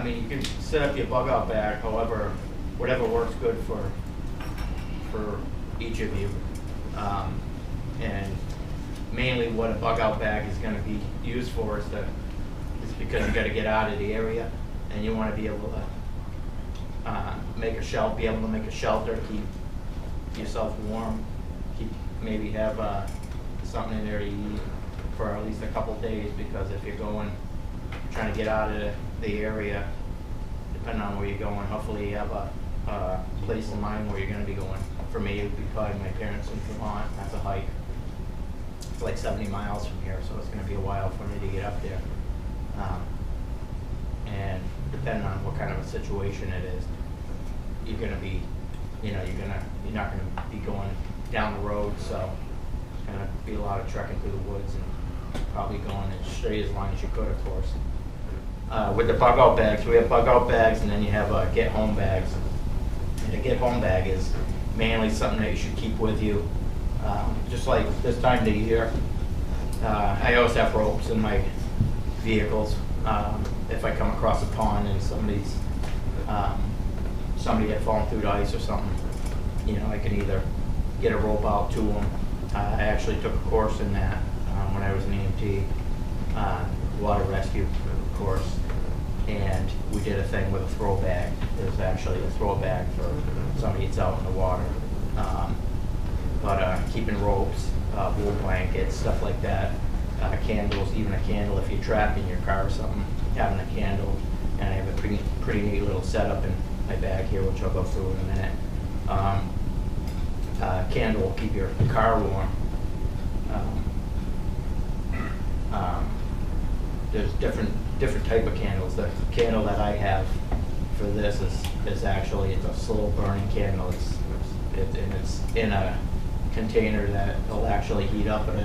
mean, you can set up your bug out bag, however, whatever works good for each of you. And mainly what a bug out bag is going to be used for is because you got to get out of the area, and you want to be able to be able to make a shelter, keep yourself warm, maybe have something in there to eat for at least a couple days, because if you're trying to get out of the area, depending on where you're going, hopefully you have a place in mind where you're going to be going. For me, it would be probably my parents in Vermont. That's a hike. It's like 70 miles from here, so it's going to be a while for me to get up there. And depending on what kind of a situation it is, you're going to be, you're not going to be going down the road, so it's going to be a lot of trekking through the woods and probably going as straight as long as you could, of course. With the bug out bags, we have bug out bags, and then you have get home bags. And a get home bag is mainly something that you should keep with you. Just like this time of the year, I always have ropes in my vehicles. If I come across a pond and somebody had fallen through the ice or something, I can either get a rope out to them. I actually took a course in that when I was an EMT, water rescue course, and we did a thing with a throw bag. It was actually a throw bag for somebody that's out in the water. But keeping ropes, wool blankets, stuff like that, candles, even a candle if you're trapped in your car or something, having a candle. And I have a pretty neat little setup in my bag here, which I'll go through in a minute. Candle will keep your car warm. There's different type of candles. The candle that I have for this is actually, it's a slow burning candle. It's in a container that will actually heat up, and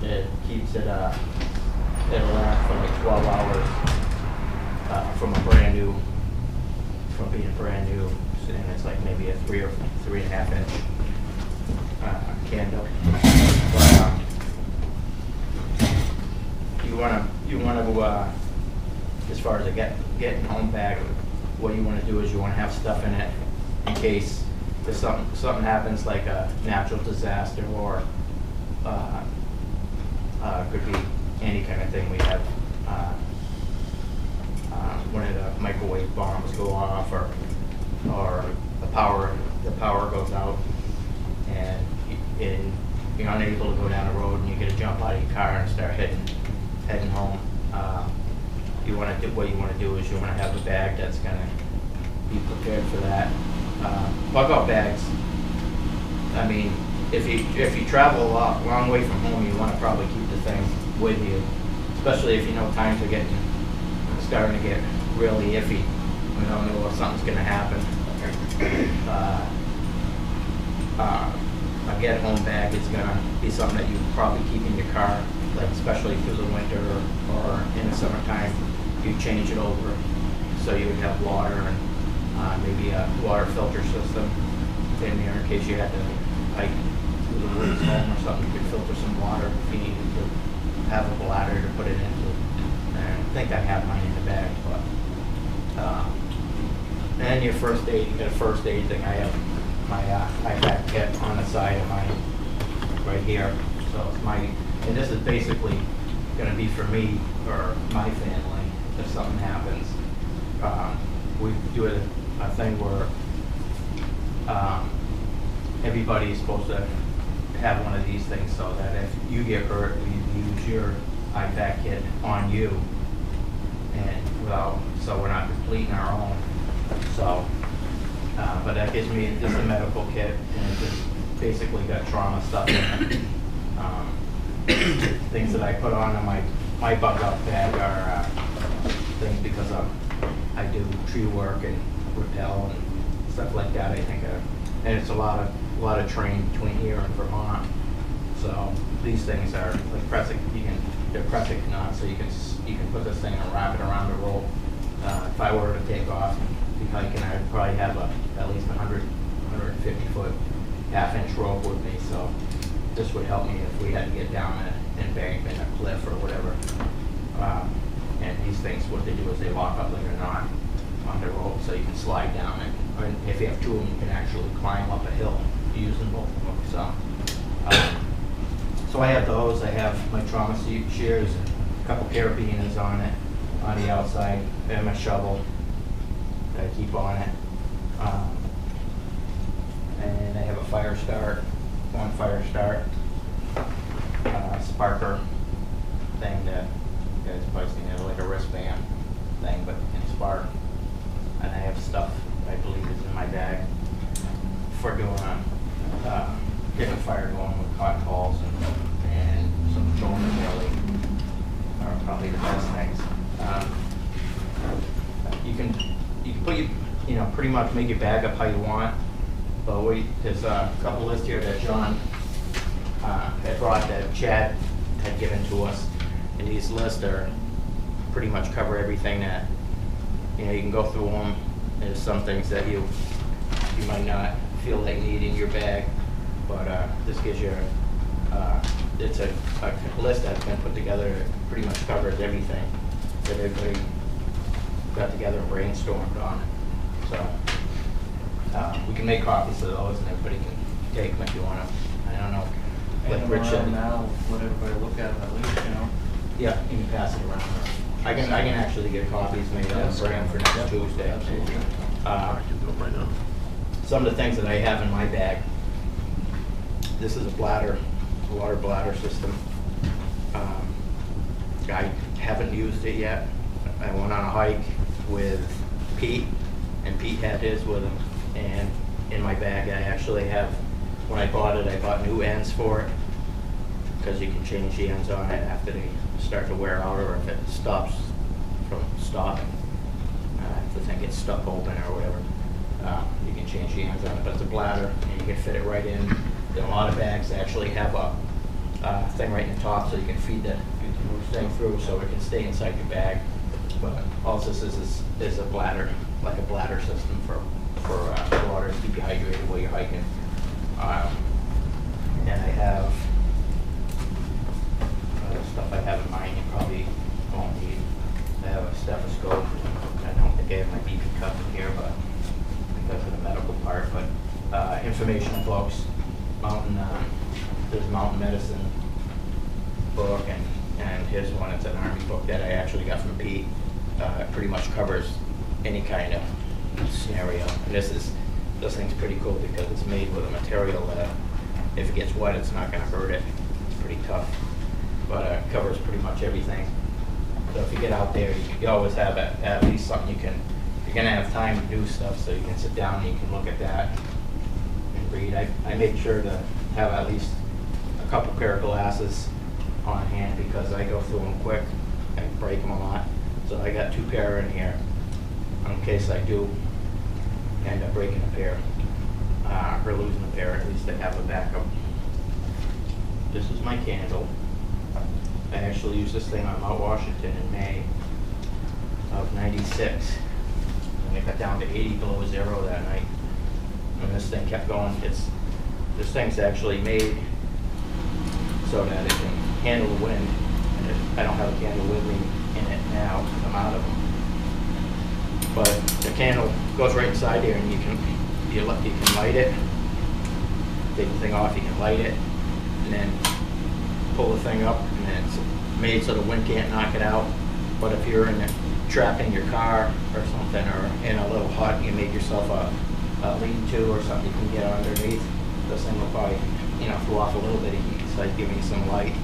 it keeps it it'll last for like 12 hours from being brand new, and it's like maybe a 3 or 3.5 inch candle. But you want to as far as a getting home bag, what you want to do is you want to have stuff in it in case if something happens, like a natural disaster, or could be any kind of thing. We have one of the microwave bombs go off, or the power goes out, and you're unable to go down the road, and you get to jump out of your car and start heading home. What you want to do is you want to have a bag that's going to be prepared for that. Bug out bags, I mean, if you travel a long way from home, you want to probably keep the thing with you, especially if you know times are starting to get really iffy. We don't know if something's going to happen. A get home bag is going to be something that you probably keep in your car, like especially through the winter or in the summertime. You change it over so you would have water and maybe a water filter system in there in case you had to hike through the woods home or something. You could filter some water if you needed to have a bladder to put it into. And I think I have mine in the bag, but and your first aid, you got a first aid thing. I have my IFAC kit on the side of mine right here. So it's and this is basically going to be for me or my family if something happens. We do a thing where everybody's supposed to have one of these things, so that if you get hurt, we use your IFAC kit on you, and so we're not depleting our own. So, but that gives me just a medical kit, and it just basically got trauma stuff in it. Things that I put on my bug out bag are things because I do tree work and rappel and stuff like that. I think, and it's a lot of terrain between here and Vermont. So these things are like they're pressing knots, so you can put this thing and wrap it around the rope. If I were to take off and be hiking, I'd probably have at least 150 foot half-inch rope with me. So this would help me if we had to get down an embankment, a cliff, or whatever. And these things, what they do is they lock up like a knot. on the rope so you can slide down it. Or if you have two of them, you can actually climb up a hill using both of them. So I have those. I have my trauma shears, a couple carabiners on it, on the outside, and my shovel that I keep on it. And I have a fire start, one fire start, sparker thing that you guys probably seen it, like a wristband thing, but it can spark. And I have stuff I believe is in my bag for doing getting a fire going with cotton balls and some petroleum jelly are probably the best things. You can put pretty much make your bag up how you want. But there's a couple lists here that John had brought that Chad had given to us, and these lists are pretty much cover everything that you can go through them. There's some things that you might not feel like need in your bag, but this gives you it's a list that's been put together that pretty much covers everything that everybody got together and brainstormed on. So we can make copies of those, and everybody can take them if you want to. I don't know. Like Rich said now, let everybody look at least, Yeah, you can pass it around. I can actually get copies made up and bring them for next Tuesday. Absolutely. Some of the things that I have in my bag. This is a bladder, water bladder system. I haven't used it yet. I went on a hike with Pete, and Pete had his with him. And in my bag, I actually have, when I bought it, I bought new ends for it, because you can change the ends on it after they start to wear out, or if it stops from stopping. If the thing gets stuck open or whatever, you can change the ends on it. But it's a bladder, and you can fit it right in. Then a lot of bags actually have a thing right in the top, so you can feed the thing through, so it can stay inside your bag. But all this is a bladder, like a bladder system for water to keep you hydrated while you're hiking. And I have other stuff I have in mind you probably won't need. I have a stethoscope. I don't think I have my BP cup in here, but because of the medical part. But information books, there's a mountain medicine book, and here's one. It's an Army book that I actually got from Pete. It pretty much covers any kind of scenario. And this thing's pretty cool because it's made with a material that if it gets wet, it's not going to hurt it. It's pretty tough, but it covers pretty much everything. So if you get out there, you always have at least something you're going to have time to do stuff, so you can sit down and you can look at that and read. I make sure to have at least a couple pair of glasses on hand because I go through them quick. I break them a lot. So I got 2 pair in here in case I do end up breaking a pair or losing a pair. At least I have a backup. This is my candle. I actually used this thing on Mount Washington in May of '96. And it got down to 80 below zero that night. And this thing kept going. This thing's actually made so that it can handle the wind. And I don't have a candle with me in it now because I'm out of them. But the candle goes right inside there, and you can light it. Take the thing off, you can light it, and then pull the thing up, and then it's made so the wind can't knock it out. But if you're trapped in your car or something, or in a little hut, you make yourself a lean-to or something you can get underneath. This thing will probably throw off a little bit of heat, so it's giving you some light.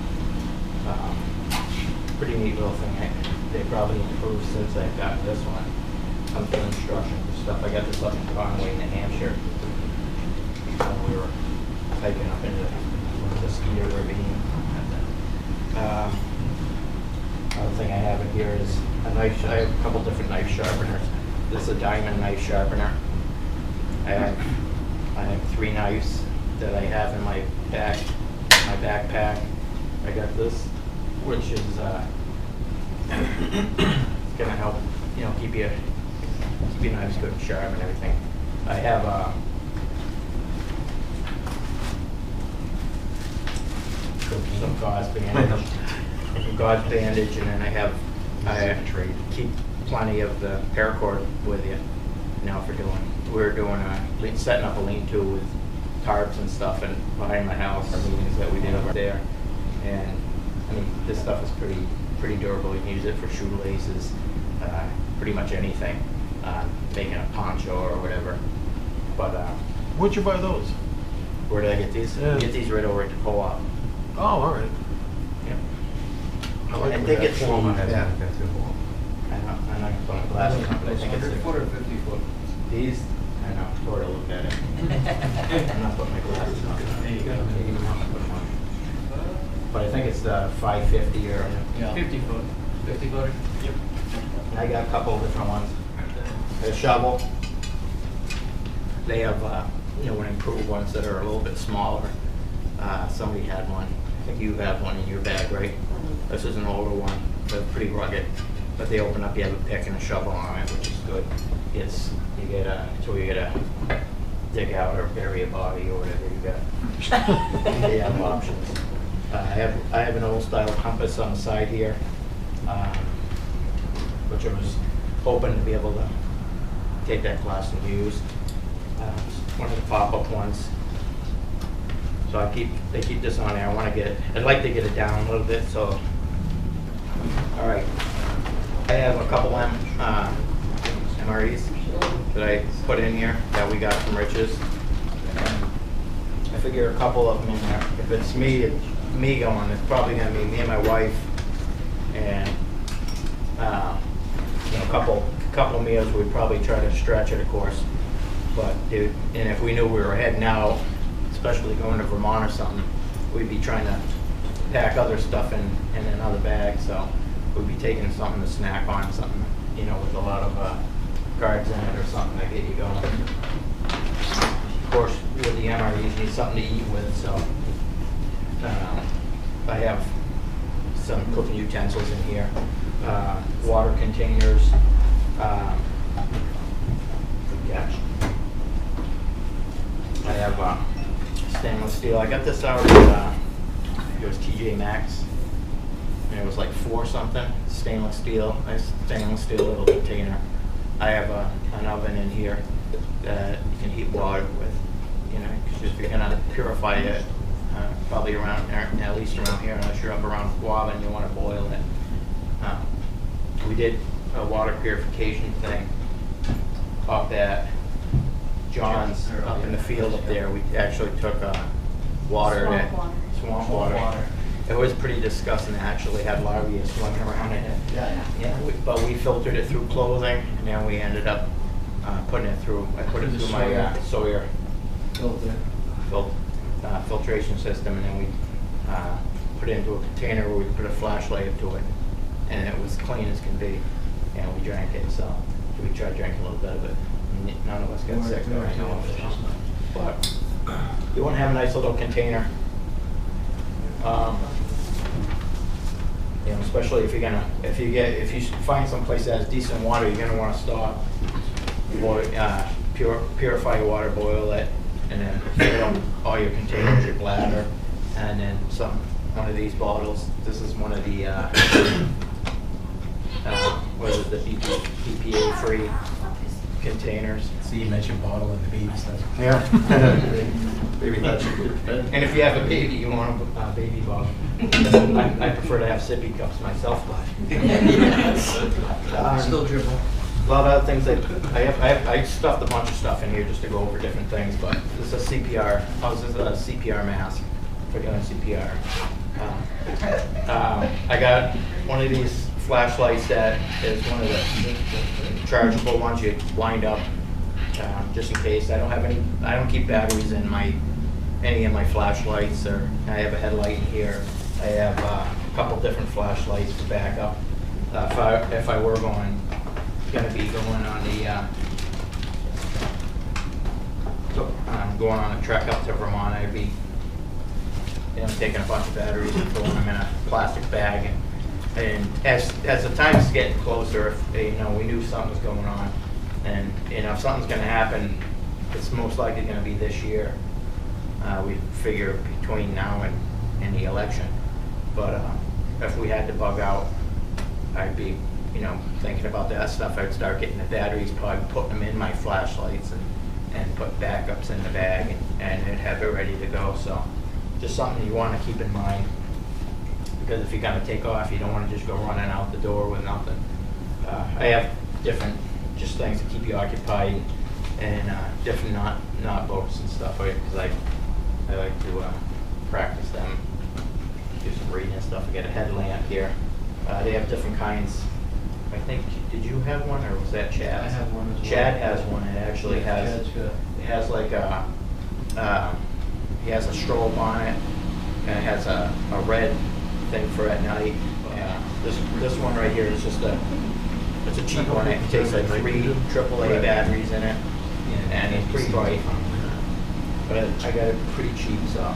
Pretty neat little thing. They probably improved since I got this one. Comes with instructions and stuff. I got this up in Conway, New Hampshire. When we were hiking up into the Skeeter Ravine. Another thing I have in here is a knife. I have a couple different knife sharpeners. This is a diamond knife sharpener. I have 3 knives that I have in my backpack. I got this, which is gonna help, keep your knives good and sharp and everything. I have some gauze bandage, and then I keep plenty of the paracord with you. Now we're setting up a lean-to with tarps and stuff and behind my house, our meetings that we did over there. And I mean, this stuff is pretty durable. You can use it for shoelaces, pretty much anything, making a poncho or whatever. But Where'd you buy those? where did I get these? Yeah. Get these right over at the co-op. Oh, all right. Yep. I like I them think with it's that. I'm not Yeah. gonna put my glasses on, but I think it's 100 foot or 50 foot? these. I know, sort of look at it. I'm not putting my glasses on. There you go. But I think it's the 550 or. Yeah. 50 foot. 50 foot? Yep. I got a couple of different ones. A shovel. They have new and improved ones that are a little bit smaller. Somebody had one. I think you have one in your bag, right? This is an older one. They're pretty rugged, but they open up. You have a pick and a shovel on it, which is good. You get a dig out or bury a body or whatever you got. They have options. I have an old style compass on the side here, which I was hoping to be able to take that class and use. One of the pop-up ones. So they keep this on there. I'd like to get it down a little bit. So, all right. I have a couple MREs that I put in here that we got from Rich's. And I figure a couple of them in there. If it's me going, it's probably gonna be me and my wife, and a couple meals. We'd probably try to stretch it, of course. But dude, and if we knew we were heading out, especially going to Vermont or something, we'd be trying to pack other stuff in another bag. So we'd be taking something to snack on, something with a lot of carbs in it or something to get you going. Of course, with the MREs, you need something to eat with. So I have some cooking utensils in here, water containers. Good catch. I have stainless steel. I got this out of it was TJ Maxx, and it was like $4 something. Stainless steel, nice stainless steel little container. I have an oven in here that you can heat water with. Cause if you're gonna purify it, probably around there, at least around here, unless you're up around Guava and you want to boil it. We did a water purification thing up at John's up in the field up there. We actually took water swamp water. It was pretty disgusting. It actually had larvae swimming around in it. Yeah. But we filtered it through clothing, and then we ended up putting it through. I put it through my Sawyer filtration system, and then we put it into a container where we put a flashlight into it, and it was clean as can be. And we drank it. So we tried drinking a little bit of it. None of us got sick that I know of. But you want to have a nice little container. Especially if you find some place that has decent water, you're gonna want to stop. Purify your water, boil it, and then fill up all your containers, your bladder, and then one of these bottles. This is one of the the BPA free containers. See, you mentioned bottle and the baby stuff. Yeah. Baby that's and if you have a baby, you want a baby bottle. I prefer to have sippy cups myself, but Still dribble. a lot of other things I stuffed a bunch of stuff in here just to go over different things. But this is a CPR. This is a CPR mask for doing CPR. I got one of these flashlights that is one of the chargeable ones you wind up, just in case. I don't keep batteries in any of my flashlights, or I have a headlight in here. I have a couple different flashlights for backup. If I were going to be going on going on a trek up to Vermont, I'd be taking a bunch of batteries and throwing them in a plastic bag. And as the time's getting closer, if we knew something was going on, and if something's going to happen, it's most likely going to be this year. We figure between now and the election. But if we had to bug out, I'd be you know, thinking about that stuff, I'd start getting the batteries, probably putting them in my flashlights and put backups in the bag and have it ready to go. So just something you want to keep in mind, because if you're going to take off, you don't want to just go running out the door with nothing. I have different just things to keep you occupied, and different not books and stuff, because I like to practice them, do some reading and stuff. I get a headlamp here. They have different kinds. I think, did you have one, or was that Chad? I have one as well. Chad has one. It actually has. Chad's good. It has like a. He has a strobe on it, and it has a red thing for at night. This one right here is just it's a cheap one. It takes like 3 AAA batteries in it, and it's pretty bright. But I got it pretty cheap, so.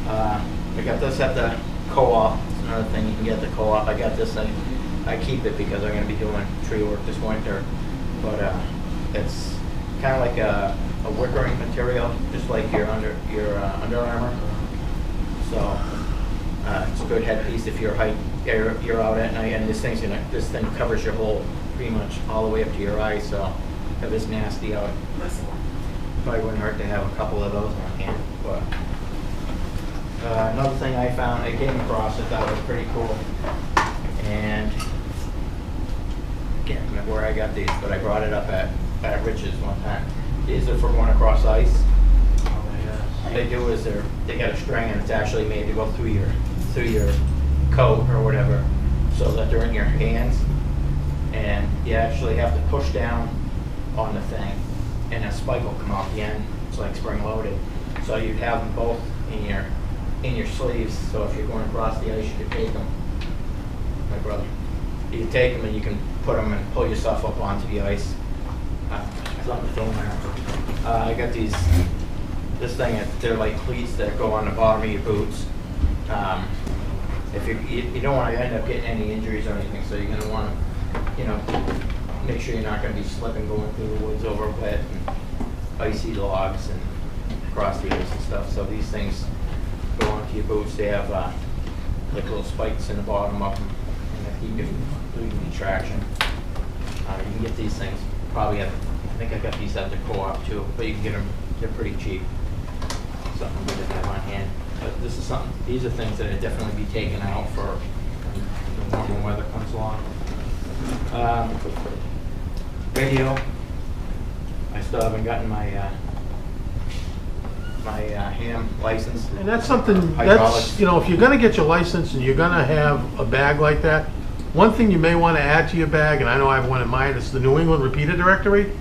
I got this at the co-op. It's another thing you can get at the co-op. I got this, I keep it because I'm going to be doing tree work this winter. But it's kind of like a wickering material, just like your Under Armour. So it's a good headpiece if you're out at night, and this thing covers your whole, pretty much all the way up to your eyes. So if it's nasty out, probably wouldn't hurt to have a couple of those on hand. But another thing I came across that I thought was pretty cool, and I can't remember where I got these, but I brought it up at Rich's one time. These are for going across ice. What they do is they got a string, and it's actually made to go through your coat or whatever, so that they're in your hands, and you actually have to push down on the thing, and a spike will come off the end. It's like spring loaded, so you'd have them both in your sleeves. So if you're going across the ice, you could take them. My brother, you can take them and you can put them and pull yourself up onto the ice. Something to film there. I got this thing. They're like cleats that go on the bottom of your boots. If you don't want to end up getting any injuries or anything, so you're going to want to, make sure you're not going to be slipping going through the woods over wet and icy logs and across the ice and stuff. So these things go onto your boots. They have like little spikes in the bottom of them, and they keep you doing traction. You can get these things probably I think I got these at the co-op too, but you can get them. They're pretty cheap. Something good to have on hand. But this is something. These are things that would definitely be taken out for when the warmer weather comes along. Radio. I still haven't gotten my ham license. And that's something, Hydraulics. if you're gonna get your license and you're gonna have a bag like that, one thing you may wanna add to your bag, and I know I have one in mine, is the New England Repeater Directory.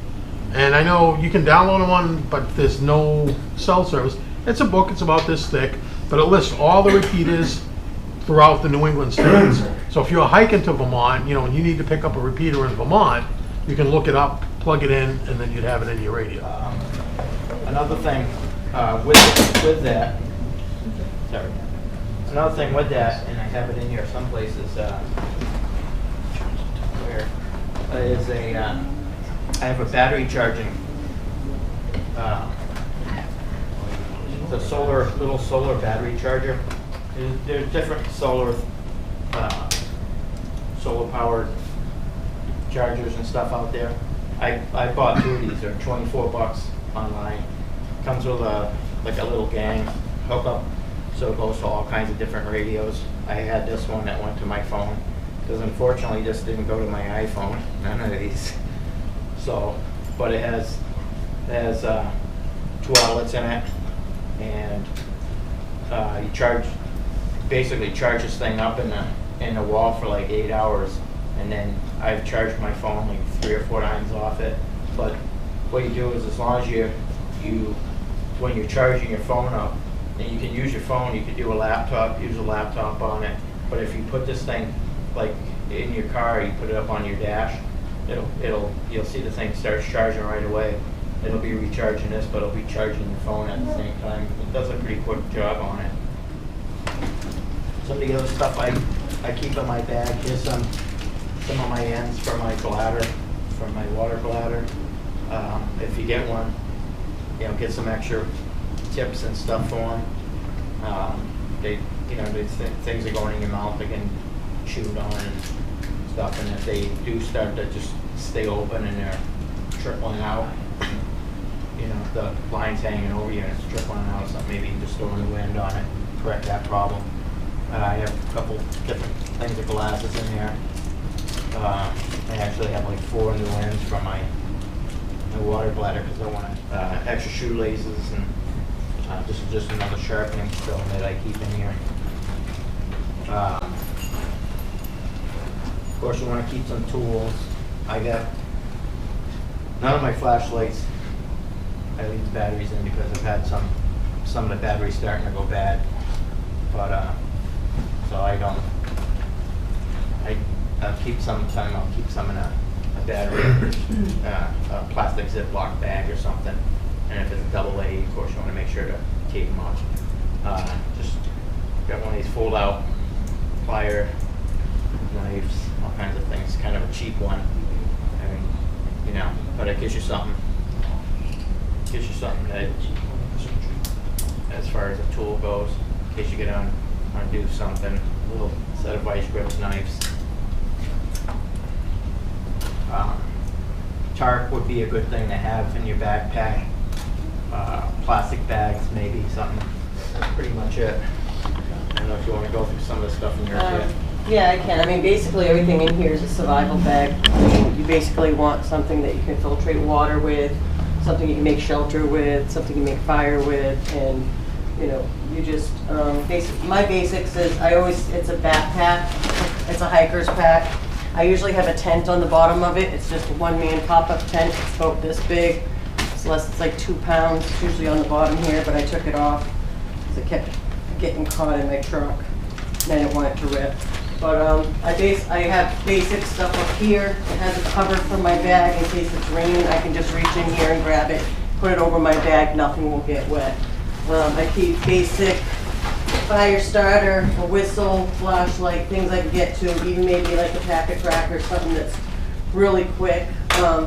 And I know you can download one, but there's no cell service. It's a book, it's about this thick, but it lists all the repeaters throughout the New England states. So if you're hiking to Vermont, and you need to pick up a repeater in Vermont, you can look it up, plug it in, and then you'd have it in your radio. Another thing with that, sorry. Another thing with that, and I have it in here some places. Where is I have a battery charging. It's a little solar battery charger. There's different solar powered chargers and stuff out there. I bought 2 of these. They're $24 online. Comes with a little gang hookup, so it goes to all kinds of different radios. I had this one that went to my phone, because unfortunately this didn't go to my iPhone. None of these. So, but it has 2 outlets in it, and you basically charge this thing up in the wall for like 8 hours, and then I've charged my phone like 3 or 4 times off it. But what you do is, as long as when you're charging your phone up, and you can use your phone, you can use a laptop on it. But if you put this thing like in your car, you put it up on your dash, you'll see the thing starts charging right away. It'll be recharging this, but it'll be charging your phone at the same time. It does a pretty quick job on it. Some of the other stuff I keep in my bag. Here's some of my ends for my bladder, for my water bladder. If you get one, get some extra tips and stuff for them. These things are going in your mouth, they can chew on and stuff stuff, and if they do start to just stay open and they're trickling out, you know, if the line's hanging over you and it's trickling out, so maybe you can just throw a new end on it, correct that problem. I have a couple different things of glasses in there. I actually have like 4 new ends from my water bladder because I want extra shoelaces, and this is just another sharpening stone that I keep in here. Of course, you want to keep some tools. I got none of my flashlights. I leave the batteries in because I've had some of the batteries starting to go bad. But so I'll keep some in a battery, a plastic Ziploc bag or something. And if it's a double A, of course, you want to make sure to tape them off. Just got one of these fold-out plier knives, all kinds of things. Kind of a cheap one. I mean, you know, but it gives you something. Gives you something that, as far as a tool goes, in case you get undo something. A little set of vice grips knives. Tarp would be a good thing to have in your backpack. Plastic bags, maybe something. That's pretty much it. I don't know if you want to go through some of the stuff in your kit. Yeah, I can. I mean, basically everything in here is a survival bag. I mean, you basically want something that you can filtrate water with, something you can make shelter with, something you can make fire with, and you know, you just my basics is it's a backpack. It's a hiker's pack. I usually have a tent on the bottom of it. It's just a one-man pop-up tent. It's about this big. It's like 2 pounds. It's usually on the bottom here, but I took it off because it kept getting caught in my truck, and I didn't want it to rip. But I have basic stuff up here. It has a cover for my bag in case it's raining. I can just reach in here and grab it, put it over my bag. Nothing will get wet. I keep basic fire starter, a whistle, flashlight, things I can get to, even maybe like a pack of crackers, something that's really quick.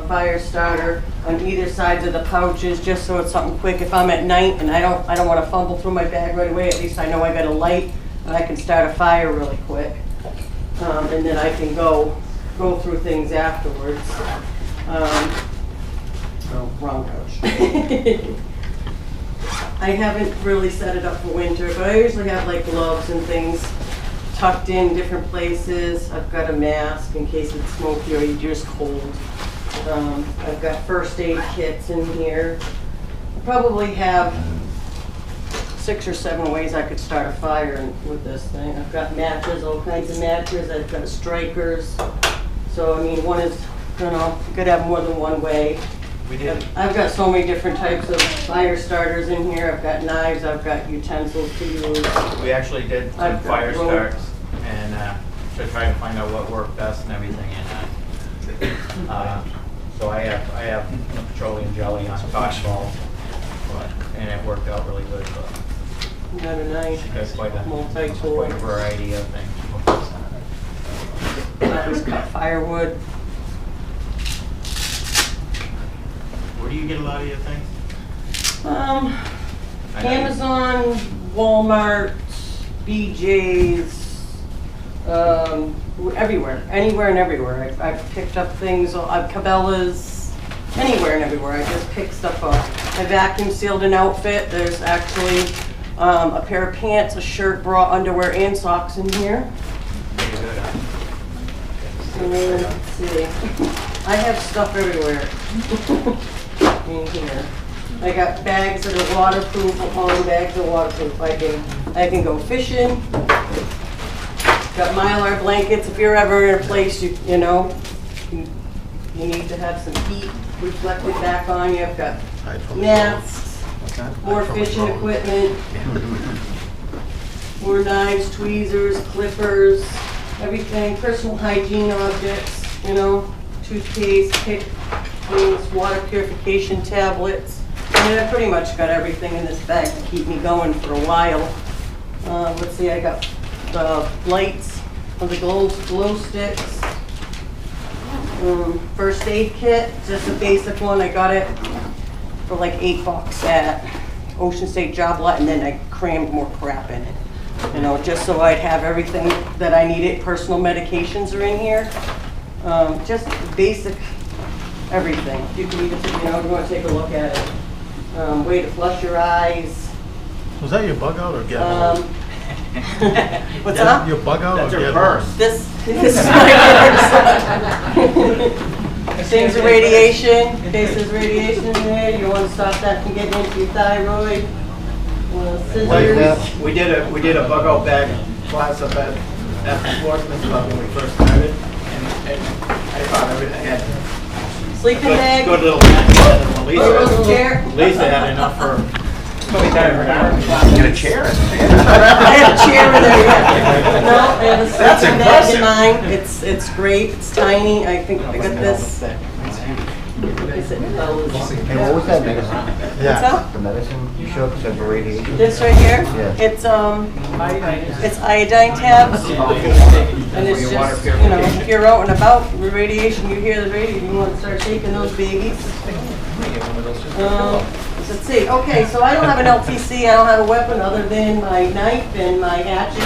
Fire starter on either sides of the pouches, just so it's something quick. If I'm at night and I don't want to fumble through my bag right away, at least I know I got a light and I can start a fire really quick. And then I can go through things afterwards. Wrong couch. I haven't really set it up for winter, but I usually have like gloves and things tucked in different places. I've got a mask in case it's smoky or you're just cold. I've got first aid kits in here. I probably have 6 or 7 ways I could start a fire with this thing. I've got matches, all kinds of matches. I've got strikers. So I mean, one is, you know, you could have more than one way. I've got so many different types of fire starters in here. I've got knives, I've got utensils to use. We actually did some fire starts and to try to find out what worked best and everything. And so I have petroleum jelly on cotton balls, and it worked out really good. But got a knife, that's quite a multi-tool. Variety of things. I just cut firewood. Where do you get a lot of your things? Amazon, Walmart, BJ's, everywhere, anywhere and everywhere. I've picked up things, Cabela's, anywhere and everywhere. I just pick stuff up. I vacuum sealed an outfit. There's actually a pair of pants, a shirt, bra, underwear, and socks in here. Pretty good, huh? Let's see. I have stuff everywhere. In here. I got bags that are waterproof, long bags are waterproof. I can go fishing. Got Mylar blankets. If you're ever in a place you need to have some heat reflected back on you. I've got mats, more fishing equipment, more knives, tweezers, clippers, everything, personal hygiene objects, toothpaste, things, water purification tablets. I mean, I pretty much got everything in this bag to keep me going for a while. Let's see, I got the lights, the glow sticks, first aid kit, just a basic one. I got it for like $8 at Ocean State Job Lot, and then I crammed more crap in it. Just so I'd have everything that I needed. Personal medications are in here. Just basic everything. You can even, you know, if you want to take a look at it. Way to flush your eyes. Was that your bug out or get What's up? Your bug out That's or her get purse. This is my purse. Things of radiation, in case there's radiation in there, you want to stop that from getting into your thyroid. Scissors. We did a bug out bag class up at the Sportsman's Club when we first started, and I thought everything had Sleeping bag. good little matches. Little chair. Lisa had enough for. Get a chair. I have a chair in there, yeah. No, I have a sleeping bag in mine. It's great, it's tiny. I think I got this. Is it those? Hey, what was that medicine? What's Yeah. up? The medicine you showed said for radiation? This right here? Yeah. It's iodine tabs. And it's just, you know, if you're out and about, the radiation, you hear the radiation, you want to start taking those babies. Let's see. Okay, so I don't have an LTC. I don't have a weapon other than my knife and my hatchet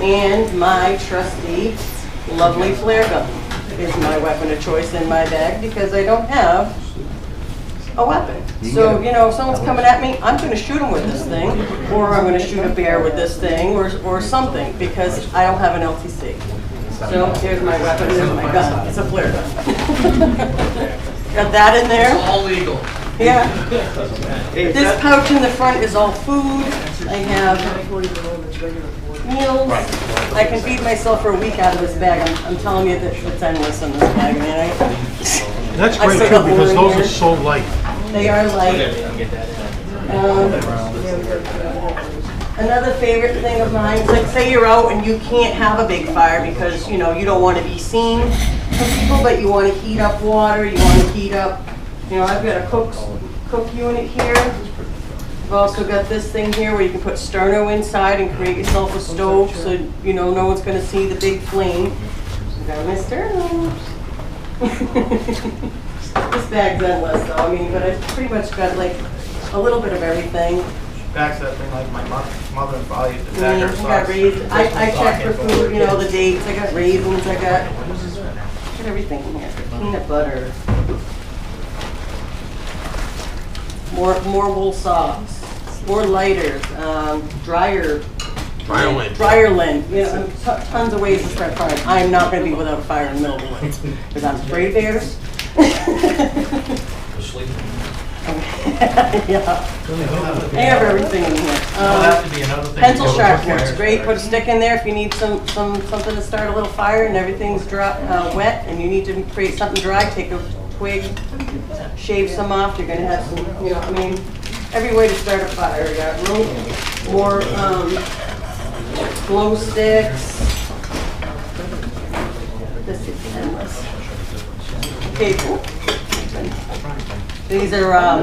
and my trusty, lovely flare gun is my weapon of choice in my bag because I don't have a weapon. So, you know, if someone's coming at me, I'm going to shoot them with this thing, or I'm going to shoot a bear with this thing, or something, because I don't have an LTC. So here's my weapon, here's my gun. It's a flare gun. Got that in there. All legal. Yeah. This pouch in the front is all food. I have meals. I can feed myself for a week out of this bag. I'm telling you that it's endless in this bag. I mean, That's I great still too, got more because in those here. are so light. they are light. Another favorite thing of mine is, like, say you're out and you can't have a big fire because, you know, you don't want to be seen from people, but you want to heat up water, you want to heat up, you know, I've got a cook unit here. I've also got this thing here where you can put sterno inside and create yourself a stove so, you know, no one's going to see the big flame. I got my sterno. This bag's endless though, I mean, but I've pretty much got like a little bit of everything. Backs that thing like my mother and father used to I back mean, our I got socks. raisins, I check for food, you know, the dates, I got raisins, I got everything in here, peanut butter. More wool socks, more lighters, dryer lint, you know, tons of ways to start firing. I am not gonna be without a fire in the middle of the woods, because I'm afraid of bears. Yeah. I have everything in here. That'll have to be another thing. Pencil to go sharpener, with it's great, put a stick in there if you need something to start a little fire and everything's wet and you need to create something dry, take a twig, shave some off, you're gonna have some, you know, I mean, every way to start a fire. You got more glow sticks. This is endless. Okay, cool. These are Are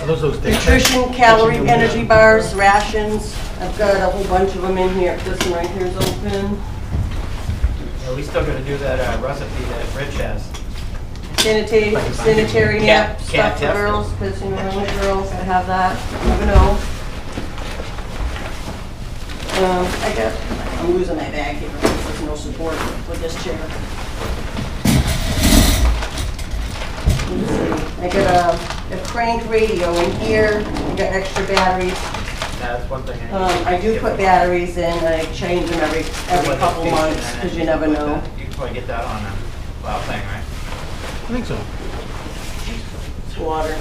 those day nutrition, calorie, energy bars, rations. I've got a whole bunch of them in here. This one right here is open. Yeah, we still gotta do that recipe that Rich has. Sanitary nap Cat stuff for test. girls, because, you know, only girls gotta have that. You never know. I'm losing my bag here. There's no support with this chair. I got a crank radio in here. I got extra batteries. That's one thing. I do put batteries in. I change them every couple months because you never know. You can probably get that on a cloud thing, right? I think so. It's water.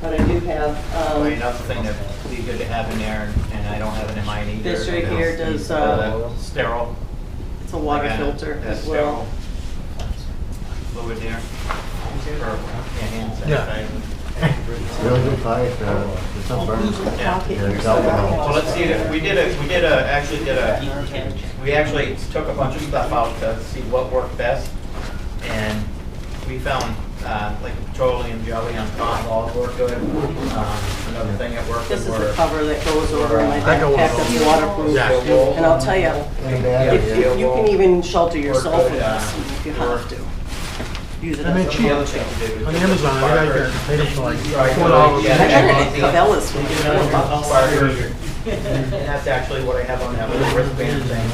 But I do have Another thing that would be good to have in there, and I don't have it in mine either. this right here does. Sterile. It's a water filter as well. Fluid there. For hand Yeah. sanitizer. Really good fight, it's not burning. Yeah. It's alcohol. So let's see, we actually took a bunch of stuff out to see what worked best. And we found like petroleum jelly on cotton balls worked good. Another thing that worked This is were the cover that goes over my I got one of backpack that's those. waterproof. Yeah. And I'll tell you, Any bad idea? you can even shelter yourself with good, this if you have to. Use it I mean, as a cheap. the other thing to do. On Amazon, I got paid them for like $4. Yeah. I got it at Cabela's. Fire And that's actually what I have on that little wristband thing.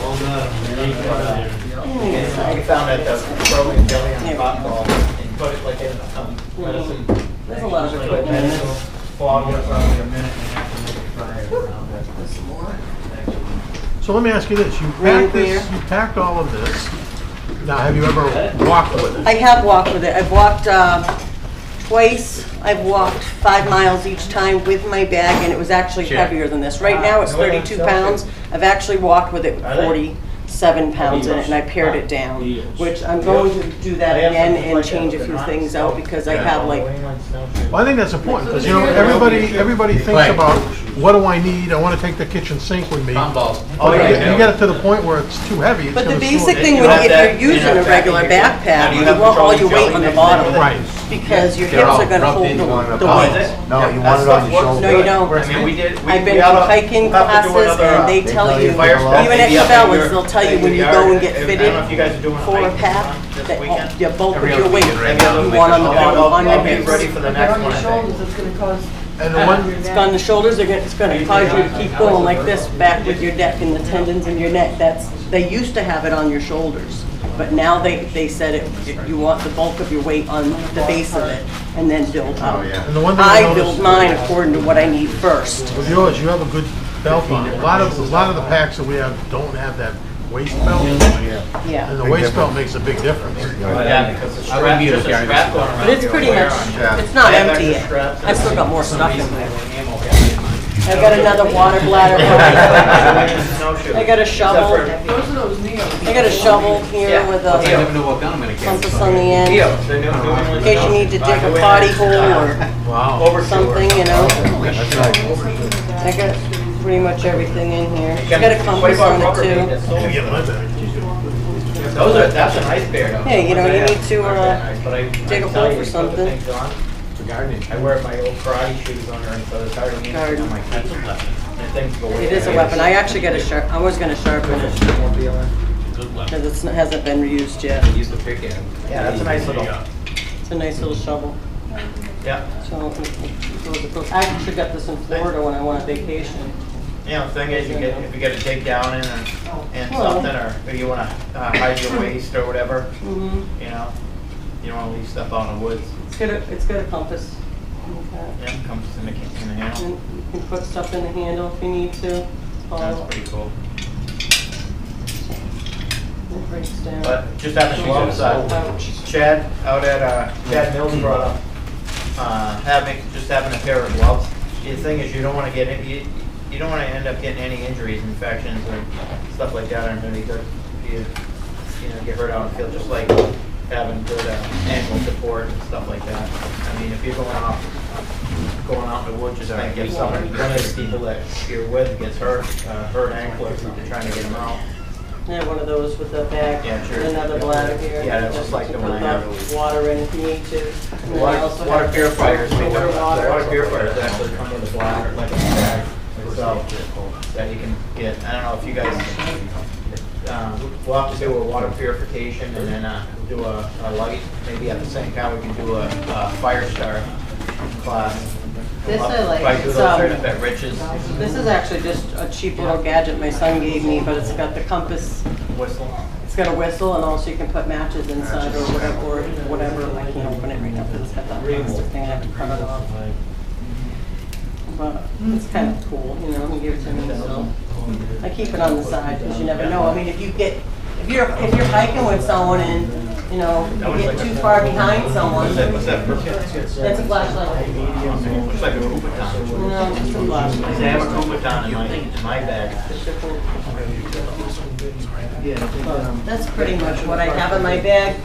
We found that the frozen jelly on the cotton ball and put it like in medicine. There's a lot of equipment in this. Fog it probably a minute and a half to make it fry around it. So let me ask you this, you packed all of this. Now, have you ever walked with it? I have walked with it. I've walked twice. I've walked 5 miles each time with my bag, and it was actually heavier than this. Right now, it's 32 pounds. I've actually walked with it with 47 pounds in it, and I pared it down, which I'm going to do that again and change a few things out because I have like... Well, I think that's important, because, you know, everybody thinks about, what do I need? I want to take the kitchen sink with me. Balls. Oh, yeah. You get it to the point where it's too heavy, it's But gonna the slow basic it thing, down. if you're using a regular backpack, you want all your weight on the bottom. Right. Because your hips are gonna hold You want it the on weight. No, you want it on your shoulder. No, you don't. I mean, we did. I've been to hiking classes and they tell you, even at Cabela's, they'll tell you when you go and get fitted for a pack, that your bulk of your weight you want on the bottom, on your hips. Ready for the next one, I think. And the one, It's on the shoulders, it's gonna cause you to keep going like this back with your neck and the tendons in your neck. They used to have it on your shoulders, but now they said you want the bulk of your weight on the base of it and then build up. and the one thing I I build noticed mine according to what I need first. with yours, you have a good belt on it. A lot of the packs that we have don't have that waist belt, and Yeah, the waist belt makes a big difference. Yeah, because the I wouldn't strap, be just a able to strap going around. but it's pretty much, it's not empty yet. I've still got more stuff in there. I got another water bladder. I got a shovel. I got a shovel here with I never a know what gun I'm gonna get. compass on the end. In case you need to dig a potty hole or Wow. something, you know. That's nice. I got pretty much everything in here. I got a compass on it too. That's a nice pair though. Hey, you know, you need to dig a hole for something. I wear my old karate shoes under and so it's hard to get on my feet. And things go It is a weapon. I actually got I was gonna sharpen it because it hasn't been reused yet. Use the pick end. Yeah, that's a nice little, It's a nice little shovel. yeah. So I actually got this in Florida when I went on vacation. You know, the thing is, if you get a dig down in and something, or you wanna hide your waist or whatever, Mm-hmm. you know, you don't wanna leave stuff out in the woods. It's got a compass. Yeah, compass in the handle. And you can put stuff in the handle if you need to. That's pretty cool. It breaks down. But just having gloves, Chad out at, Chad Mills brought up, having a pair of gloves. The thing is, you don't wanna get any, you don't wanna end up getting any injuries, infections, or stuff like that underneath it. You know, get hurt out and feel just like having good ankle support and stuff like that. I mean, if you're going out in the woods, just might get someone, one of the people that you're with gets hurt ankle or something, trying to get them out. Yeah, one of those with a bag, Yeah, sure. and another bladder here. Yeah, that's just like the one I have. Put water in if you need to. And then I also Water have purifiers, water. purifiers actually come with a bladder, like a bag, so that you can get, I don't know if you guys, we'll have to do a water purification and then do a light, maybe at the same time we can do a fire star class. This I like. If I do It's, those right up at Rich's, This is actually just a cheap little gadget my son gave me, but it's got the compass. whistle. It's got a whistle, and also you can put matches inside or whatever. I can't open it right now because it's got that plastic thing. I have to cut it off. But it's kind of cool, you know. He gave it to me, so I keep it on the side because you never know. I mean, if you're hiking with someone and you know you get too far behind someone, What's that? that's a flashlight. Looks like a Kubaton. No, it's just a flashlight. I have a Kubaton in my bag. That's pretty much what I have in my bag.